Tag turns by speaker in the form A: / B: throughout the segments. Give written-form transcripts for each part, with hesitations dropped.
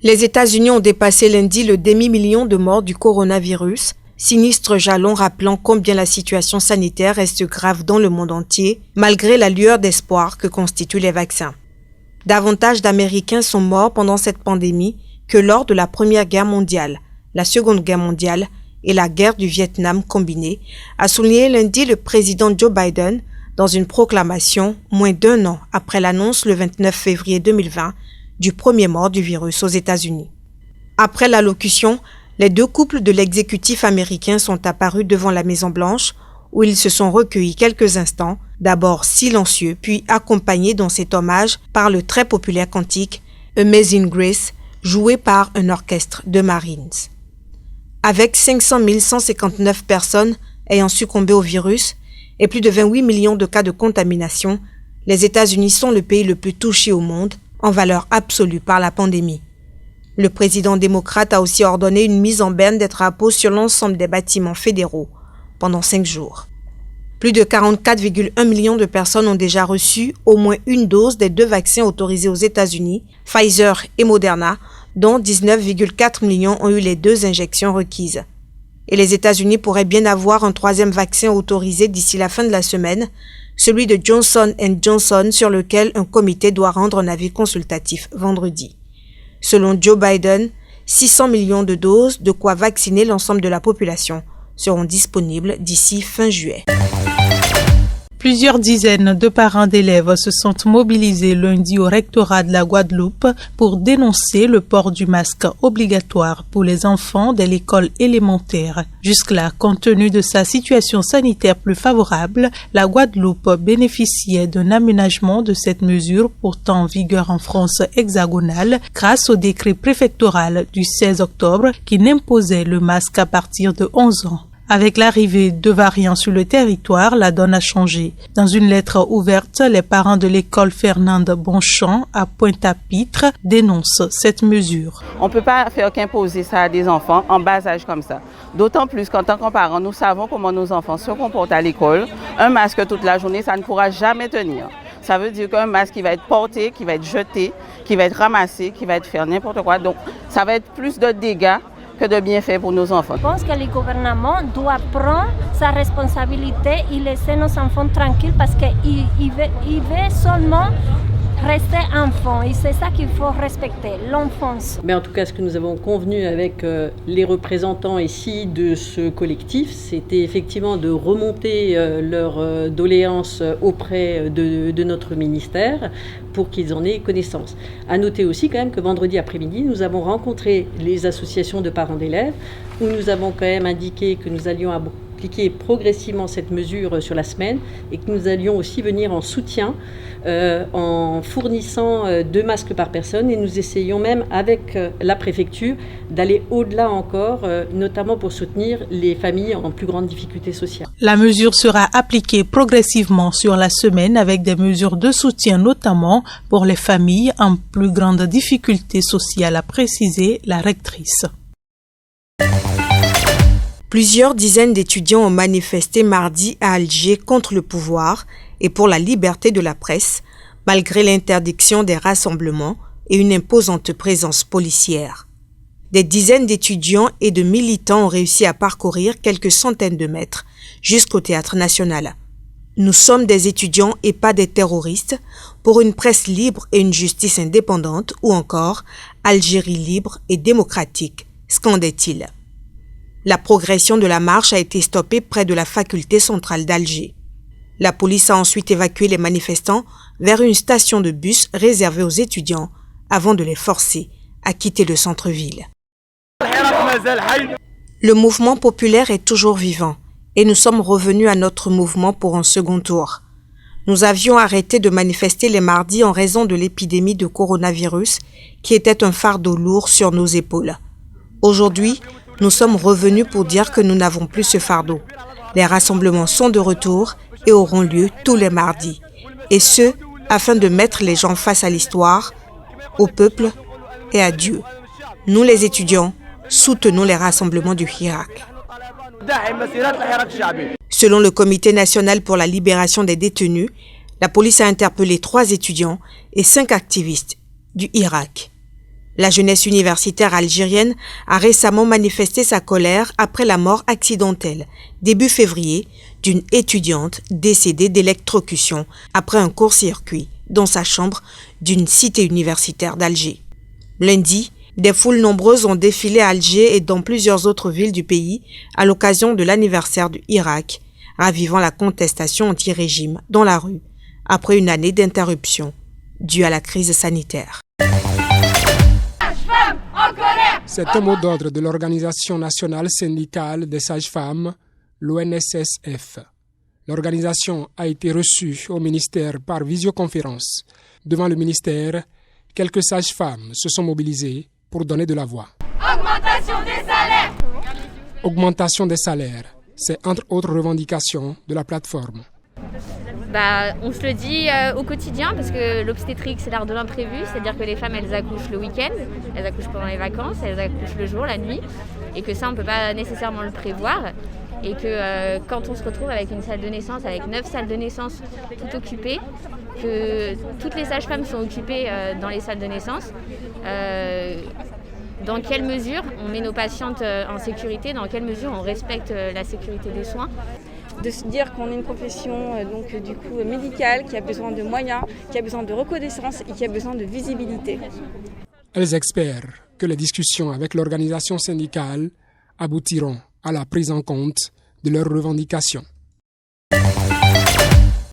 A: Les États-Unis ont dépassé lundi le demi-million de morts du coronavirus, sinistre jalon rappelant combien la situation sanitaire reste grave dans le monde entier, malgré la lueur d'espoir que constituent les vaccins. Davantage d'Américains sont morts pendant cette pandémie que lors de la Première Guerre mondiale, la Seconde Guerre mondiale et la guerre du Vietnam combinée, a souligné lundi le président Joe Biden dans une proclamation moins d'un an après l'annonce le 29 février 2020 du premier mort du virus aux États-Unis. Après l'allocution, les deux couples de l'exécutif américain sont apparus devant la Maison-Blanche où ils se sont recueillis quelques instants, d'abord silencieux, puis accompagnés dans cet hommage par le très populaire cantique Amazing Grace, joué par un orchestre de Marines. Avec 500 159 personnes ayant succombé au virus et plus de 28 millions de cas de contamination, les États-Unis sont le pays le plus touché au monde en valeur absolue par la pandémie. Le président démocrate a aussi ordonné une mise en berne des drapeaux sur l'ensemble des bâtiments fédéraux pendant 5 jours. Plus de 44,1 millions de personnes ont déjà reçu au moins une dose des 2 vaccins autorisés aux États-Unis, Pfizer et Moderna, dont 19,4 millions ont eu les 2 injections requises. Et les États-Unis pourraient bien avoir un 3e vaccin autorisé d'ici la fin de la semaine, celui de Johnson & Johnson sur lequel un comité doit rendre un avis consultatif vendredi. Selon Joe Biden, 600 millions de doses, de quoi vacciner l'ensemble de la population, seront disponibles d'ici fin juillet.
B: Plusieurs dizaines de parents d'élèves se sont mobilisés lundi au rectorat de la Guadeloupe pour dénoncer le port du masque obligatoire pour les enfants de l'école élémentaire. Jusque-là, compte tenu de sa situation sanitaire plus favorable, la Guadeloupe bénéficiait d'un aménagement de cette mesure pourtant en vigueur en France hexagonale grâce au décret préfectoral du 16 octobre qui n'imposait le masque à partir de 11 ans. Avec l'arrivée de variants sur le territoire, la donne a changé. Dans une lettre ouverte, les parents de l'école Fernande Bonchamp à Pointe-à-Pitre dénoncent cette mesure.
C: On ne peut pas faire qu'imposer ça à des enfants en bas âge comme ça. D'autant plus qu'en tant que parents, nous savons comment nos enfants se comportent à l'école. Un masque toute la journée, ça ne pourra jamais tenir. Ça veut dire qu'un masque qui va être porté, qui va être jeté, qui va être ramassé, qui va être fait n'importe quoi. Donc ça va être plus de dégâts que de bienfaits pour nos enfants.
D: Je pense que le gouvernement doit prendre sa responsabilité et laisser nos enfants tranquilles parce qu'ils veulent seulement rester enfants et c'est ça qu'il faut respecter, l'enfance.
E: Mais en tout cas, ce que nous avons convenu avec les représentants ici de ce collectif, c'était effectivement de remonter leurs doléances auprès de notre ministère pour qu'ils en aient connaissance. À noter aussi quand même que vendredi après-midi, nous avons rencontré les associations de parents d'élèves où nous avons quand même indiqué que nous allions appliquer progressivement cette mesure sur la semaine et que nous allions aussi venir en soutien en fournissant 2 masques par personne et nous essayons même avec la préfecture d'aller au-delà encore, notamment pour soutenir les familles en plus grande difficulté sociale.
B: La mesure sera appliquée progressivement sur la semaine avec des mesures de soutien notamment pour les familles en plus grande difficulté sociale, a précisé la rectrice.
A: Plusieurs dizaines d'étudiants ont manifesté mardi à Alger contre le pouvoir et pour la liberté de la presse, malgré l'interdiction des rassemblements et une imposante présence policière. Des dizaines d'étudiants et de militants ont réussi à parcourir quelques centaines de mètres jusqu'au Théâtre national. Nous sommes des étudiants et pas des terroristes, pour une presse libre et une justice indépendante, ou encore Algérie libre et démocratique, scandait-il. La progression de la marche a été stoppée près de la faculté centrale d'Alger. La police a ensuite évacué les manifestants vers une station de bus réservée aux étudiants avant de les forcer à quitter le centre-ville. Le mouvement populaire est toujours vivant et nous sommes revenus à notre mouvement pour un second tour. Nous avions arrêté de manifester les mardis en raison de l'épidémie de coronavirus qui était un fardeau lourd sur nos épaules. Aujourd'hui, nous sommes revenus pour dire que nous n'avons plus ce fardeau. Les rassemblements sont de retour et auront lieu tous les mardis. Et ce, afin de mettre les gens face à l'histoire, au peuple et à Dieu. Nous les étudiants, soutenons les rassemblements du Hirak. Selon le Comité national pour la libération des détenus, la police a interpellé 3 étudiants et 5 activistes du Irak. La jeunesse universitaire algérienne a récemment manifesté sa colère après la mort accidentelle, début février, d'une étudiante décédée d'électrocution après un court-circuit dans sa chambre d'une cité universitaire d'Alger. Lundi, des foules nombreuses ont défilé à Alger et dans plusieurs autres villes du pays à l'occasion de l'anniversaire du Irak, ravivant la contestation anti-régime dans la rue après une année d'interruption due à la crise sanitaire.
F: C'est un mot d'ordre de l'Organisation nationale syndicale des sages-femmes, l'ONSSF. L'organisation a été reçue au ministère par visioconférence. Devant le ministère, quelques sages-femmes se sont mobilisées pour donner de la voix.
G: Augmentation des salaires.
F: Augmentation des salaires, c'est entre autres revendications de la plateforme.
H: On se le dit au quotidien parce que l'obstétrique c'est l'art de l'imprévu, c'est-à-dire que les femmes elles accouchent le week-end, elles accouchent pendant les vacances, elles accouchent le jour, la nuit, et que ça on ne peut pas nécessairement le prévoir. Et que quand on se retrouve avec une salle de naissance, avec 9 salles de naissance toutes occupées, que toutes les sages-femmes sont occupées dans les salles de naissance, dans quelle mesure on met nos patientes en sécurité, dans quelle mesure on respecte la sécurité des soins.
I: De se dire qu'on est une profession médicale qui a besoin de moyens, qui a besoin de reconnaissance et qui a besoin de visibilité.
F: Elles espèrent que les discussions avec l'organisation syndicale aboutiront à la prise en compte de leurs revendications.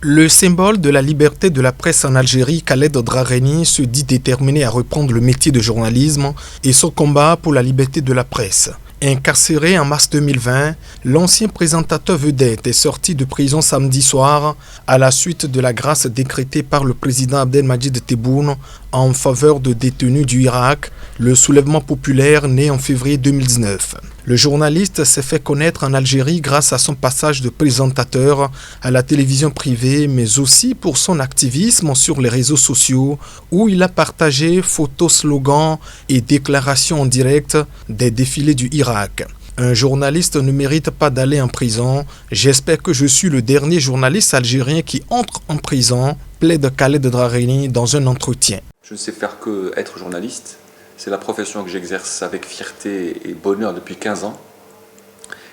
J: Le symbole de la liberté de la presse en Algérie, Khaled Drareni, se dit déterminé à reprendre le métier de journalisme et son combat pour la liberté de la presse. Incarcéré en mars 2020, l'ancien présentateur vedette est sorti de prison samedi soir à la suite de la grâce décrétée par le président Abdelmadjid Tebboune en faveur de détenus du Irak, le soulèvement populaire né en février 2019. Le journaliste s'est fait connaître en Algérie grâce à son passage de présentateur à la télévision privée, mais aussi pour son activisme sur les réseaux sociaux où il a partagé photos, slogans et déclarations en direct des défilés du Irak. Un journaliste ne mérite pas d'aller en prison. J'espère que je suis le dernier journaliste algérien qui entre en prison, plaide Khaled Drareni dans un entretien.
K: Je ne sais faire que être journaliste. C'est la profession que j'exerce avec fierté et bonheur depuis 15 ans.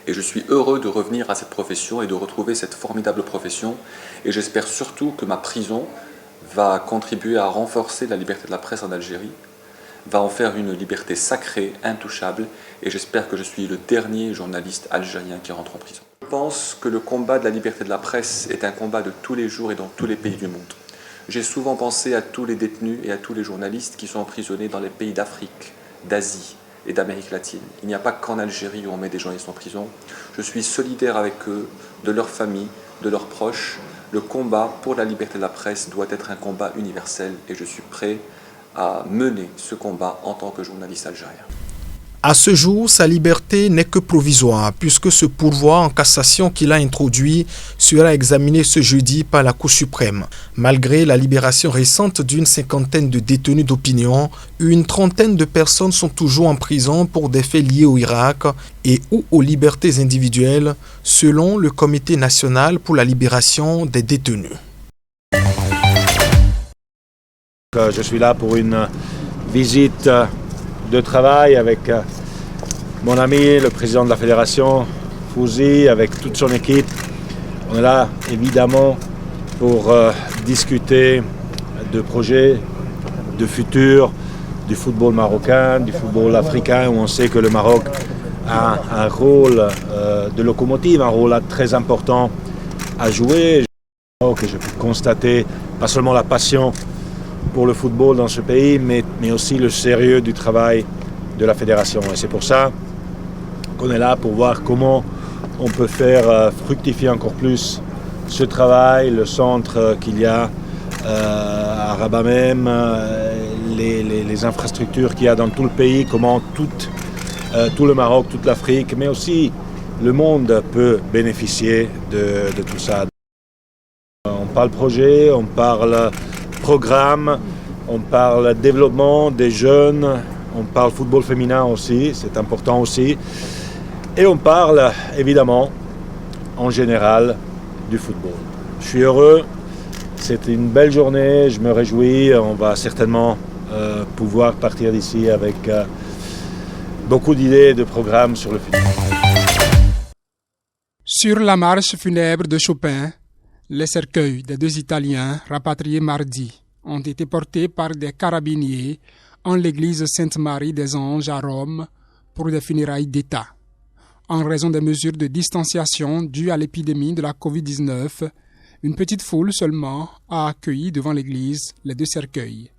K: Et je suis heureux de revenir à cette profession et de retrouver cette formidable profession. Et j'espère surtout que ma prison va contribuer à renforcer la liberté de la presse en Algérie, va en faire une liberté sacrée, intouchable. Et j'espère que je suis le dernier journaliste algérien qui rentre en prison. Je pense que le combat de la liberté de la presse est un combat de tous les jours et dans tous les pays du monde. J'ai souvent pensé à tous les détenus et à tous les journalistes qui sont emprisonnés dans les pays d'Afrique, d'Asie et d'Amérique latine. Il n'y a pas qu'en Algérie où on met des journalistes en prison. Je suis solidaire avec eux, de leurs familles, de leurs proches. Le combat pour la liberté de la presse doit être un combat universel et je suis prêt à mener ce combat en tant que journaliste algérien.
J: À ce jour, sa liberté n'est que provisoire puisque ce pourvoi en cassation qu'il a introduit sera examiné ce jeudi par la Cour suprême. Malgré la libération récente d'une 50aine de détenus d'opinion, une 30aine de personnes sont toujours en prison pour des faits liés au Irak et ou aux libertés individuelles, selon le Comité national pour la libération des détenus.
L: Je suis là pour une visite de travail avec mon ami, le président de la fédération, Fouzi, avec toute son équipe. On est là évidemment pour discuter de projets, de futur, du football marocain, du football africain, où on sait que le Maroc a un rôle de locomotive, un rôle très important à jouer. Que je peux constater pas seulement la passion pour le football dans ce pays, mais aussi le sérieux du travail de la fédération. Et c'est pour ça qu'on est là pour voir comment on peut faire fructifier encore plus ce travail, le centre qu'il y a à Rabat même, les infrastructures qu'il y a dans tout le pays, comment tout le Maroc, toute l'Afrique, mais aussi le monde peut bénéficier de tout ça. On parle projet, on parle programme, on parle développement des jeunes, on parle football féminin aussi, c'est important aussi. Et on parle évidemment, en général, du football. Je suis heureux, c'est une belle journée, je me réjouis, on va certainement pouvoir partir d'ici avec beaucoup d'idées et de programmes sur le futur.
F: Sur la marche funèbre de Chopin, les cercueils des 2 Italiens rapatriés mardi ont été portés par des carabiniers en l'église Sainte-Marie des Anges à Rome pour des funérailles d'État. En raison des mesures de distanciation dues à l'épidémie de la Covid-19, une petite foule seulement a accueilli devant l'église les 2 cercueils.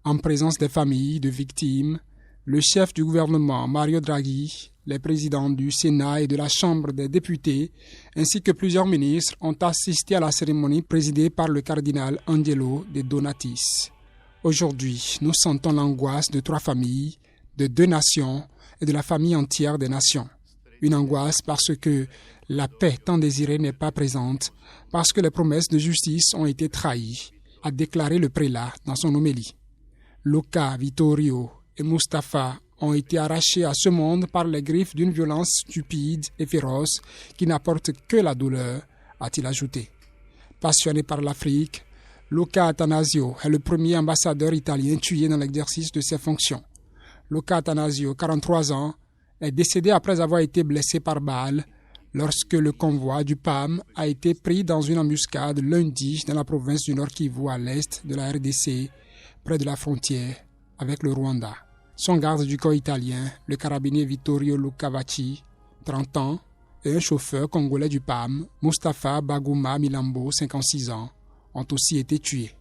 F: En présence des familles de victimes, le chef du gouvernement Mario Draghi, les présidents du Sénat et de la Chambre des députés, ainsi que plusieurs ministres ont assisté à la cérémonie présidée par le cardinal Angelo De Donatis. Aujourd'hui, nous sentons l'angoisse de 3 familles, de 2 nations et de la famille entière des nations. Une angoisse parce que la paix tant désirée n'est pas présente, parce que les promesses de justice ont été trahies, a déclaré le prélat dans son homélie. Luca, Vittorio et Mustapha ont été arrachés à ce monde par les griffes d'une violence stupide et féroce qui n'apporte que la douleur, a-t-il ajouté. Passionné par l'Afrique, Luca Attanasio est le premier ambassadeur italien tué dans l'exercice de ses fonctions. Luca Attanasio, 43 ans, est décédé après avoir été blessé par balle lorsque le convoi du PAM a été pris dans une embuscade lundi dans la province du Nord Kivu à l'est de la RDC, près de la frontière avec le Rwanda. Son garde du corps italien, le carabinier Vittorio Lucavacci, 30 ans, et un chauffeur congolais du PAM, Mustapha Bagouma Milambo, 56 ans, ont aussi été tués.